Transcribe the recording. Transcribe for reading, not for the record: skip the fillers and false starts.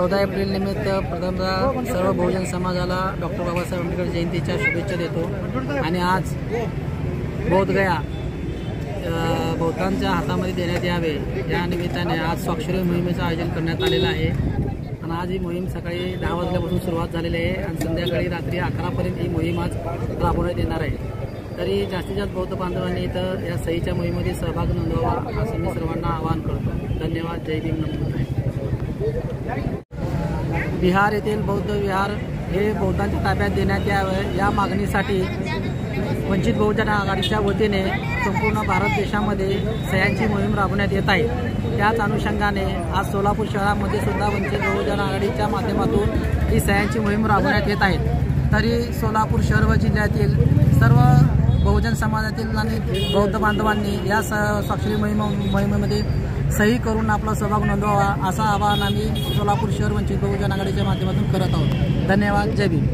14 April निमित्त प्रथमतः सर्व बहुजन समाजाला डॉक्टर बाबासाहेब आंबेडकर जयंतीच्या शुभेच्छा देतो। आणि आज बोधगया बहुतांच्या हातामध्ये देण्यात यावे या निमित्ताने आज स्वाक्षरी मोहिमेचं आयोजन करण्यात आलेलं आहे। आणि आज ही मोहीम सकाळी 10 वाजल्यापासून सुरुवात झालेली आहे आणि संध्याकाळी रात्री 11 पर्यंत ही मोहीम आज राबवण्यात येणार आहे। तरी जास्तीत जास्त बौद्ध बांधवांनी इथं या सहीच्या मोहिमेमध्ये सहभाग नोंदवावा असं मी सर्वांना आवाहन करतो। धन्यवाद। जय भीम। बिहार येथील बौद्ध विहार हे बौद्धांच्या ताब्यात देण्यात यावे या मागणीसाठी वंचित बहुजन आघाडीच्या वतीने संपूर्ण भारत देशामध्ये सह्यांची मोहीम राबवण्यात येत आहे। त्याच अनुषंगाने आज सोलापूर शहरामध्ये सुद्धा वंचित बहुजन आघाडीच्या माध्यमातून ही सह्यांची मोहीम राबवण्यात येत आहे। तरी सोलापूर शहर व जिल्ह्यातील सर्व बहुजन समाजातील आणि बौद्ध बांधवांनी या स्वाक्षरी मोहिमेमध्ये सही करून आपला सहभाग नोंदवावा असं आवाहन आम्ही सोलापूर शहर वंचित बहुजन आघाडीच्या माध्यमातून करत आहोत। धन्यवाद। जय भीम।